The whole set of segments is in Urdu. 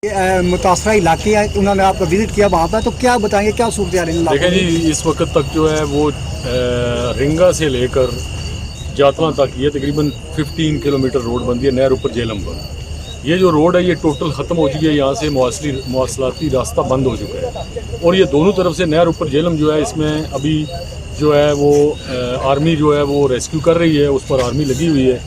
متاثرہ علاقے ہیں، انہوں نے آپ کا وزٹ کیا وہاں پر، تو کیا بتائیں گے کیا صورتحال ہے؟ دیکھیں جی، اس وقت تک جو ہے وہ رنگا سے لے کر جاتواں تک یہ تقریباً 15 کلومیٹر روڈ بندی ہے نہر اوپر جہلم پر۔ یہ جو روڈ ہے یہ ٹوٹل ختم ہو چکی ہے، یہاں سے مواصلاتی راستہ بند ہو چکا ہے، اور یہ دونوں طرف سے نہر اوپر جہلم جو ہے، اس میں ابھی جو ہے وہ آرمی جو ہے وہ ریسکیو کر رہی ہے، اس پر آرمی لگی ہوئی ہے،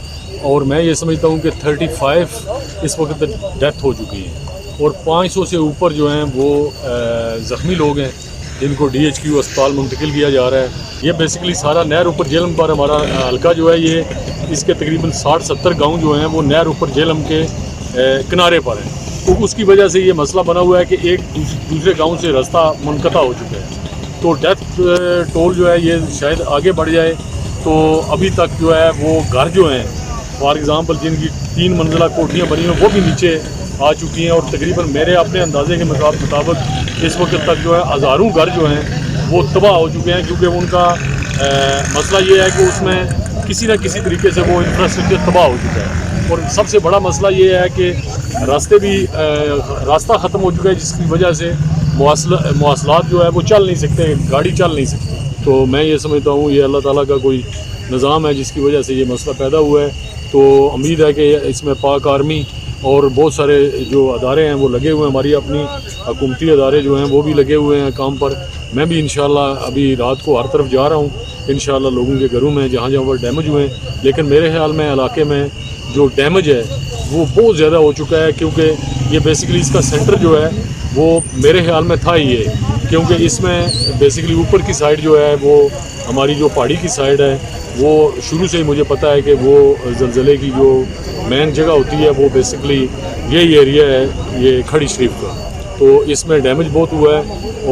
اور میں یہ سمجھتا ہوں کہ 35 اس وقت ڈیتھ ہو چکی ہے، اور 500 سے اوپر جو ہیں وہ زخمی لوگ ہیں جن کو DHQ اسپتال منتقل کیا جا رہا ہے۔ یہ بیسیکلی سارا نہر اوپر جہلم پر ہمارا حلقہ جو ہے، یہ اس کے تقریباً 60-70 گاؤں جو ہیں وہ نہر اوپر جہلم کے کنارے پر ہیں، تو اس کی وجہ سے یہ مسئلہ بنا ہوا ہے کہ ایک دوسرے گاؤں سے راستہ منقطع ہو چکا ہے، تو ڈیتھ ٹول جو ہے یہ شاید آگے بڑھ جائے۔ تو ابھی تک جو ہے وہ گھر جو ہیں فار ایگزامپل جن کی 3 منزلہ کوٹھیاں بنی ہیں وہ بھی نیچے آ چکی ہیں، اور تقریباً میرے اپنے اندازے کے مطابق اس وقت تک جو ہے ہزاروں گھر جو ہیں وہ تباہ ہو چکے ہیں، کیونکہ ان کا مسئلہ یہ ہے کہ اس میں کسی نہ کسی طریقے سے وہ انفراسٹرکچر تباہ ہو چکا ہے، اور سب سے بڑا مسئلہ یہ ہے کہ راستہ ختم ہو چکا ہے، جس کی وجہ سے مواصلات جو ہے وہ چل نہیں سکتے، گاڑی چل نہیں سکتی۔ تو میں یہ سمجھتا ہوں یہ اللہ تعالیٰ کا کوئی نظام ہے جس کی وجہ سے یہ مسئلہ پیدا ہوا ہے، تو امید ہے کہ اس میں پاک آرمی اور بہت سارے جو ادارے ہیں وہ لگے ہوئے ہیں، ہماری اپنی حکومتی ادارے جو ہیں وہ بھی لگے ہوئے ہیں کام پر۔ میں بھی انشاءاللہ ابھی رات کو ہر طرف جا رہا ہوں انشاءاللہ لوگوں کے گھروں میں جہاں جہاں پر ڈیمیج ہوئے ہیں، لیکن میرے خیال میں علاقے میں جو ڈیمیج ہے وہ بہت زیادہ ہو چکا ہے، کیونکہ یہ بیسیکلی اس کا سینٹر جو ہے وہ میرے خیال میں تھا ہی ہے، کیونکہ اس میں بیسیکلی اوپر کی سائڈ جو ہے وہ ہماری جو پہاڑی کی سائڈ ہے وہ شروع سے ہی مجھے پتہ ہے کہ وہ زلزلے کی جو مین جگہ ہوتی ہے وہ بیسیکلی یہی ایریا ہے، یہ کھڑی شریف کا، تو اس میں ڈیمیج بہت ہوا ہے،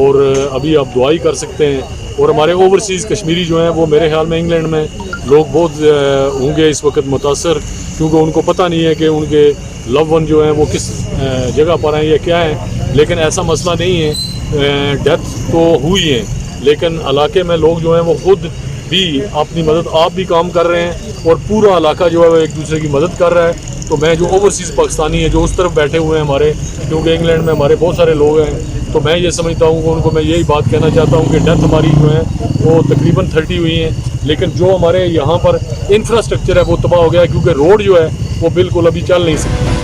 اور ابھی آپ دعائی کر سکتے ہیں۔ اور ہمارے اوورسیز کشمیری جو ہیں وہ میرے خیال میں انگلینڈ میں لوگ بہت ہوں گے اس وقت متاثر، کیونکہ ان کو پتہ نہیں ہے کہ ان کے لو ون جو ہیں وہ کس جگہ پر ہیں یا کیا ہیں، لیکن ایسا مسئلہ نہیں ہے، ڈیتھ تو ہوئی ہے، لیکن علاقے میں لوگ جو ہیں وہ خود بھی اپنی مدد آپ بھی کام کر رہے ہیں، اور پورا علاقہ جو ہے وہ ایک دوسرے کی مدد کر رہا ہے۔ تو میں جو اوورسیز پاکستانی ہیں جو اس طرف بیٹھے ہوئے ہیں ہمارے، کیونکہ انگلینڈ میں ہمارے بہت سارے لوگ ہیں، تو میں یہ سمجھتا ہوں کہ ان کو میں یہی بات کہنا چاہتا ہوں کہ ڈیتھ ہماری جو ہے وہ تقریباً 30 ہوئی ہیں، لیکن جو ہمارے یہاں پر انفراسٹرکچر ہے وہ تباہ ہو گیا ہے، کیونکہ روڈ جو ہے وہ بالکل ابھی چل نہیں سکتی۔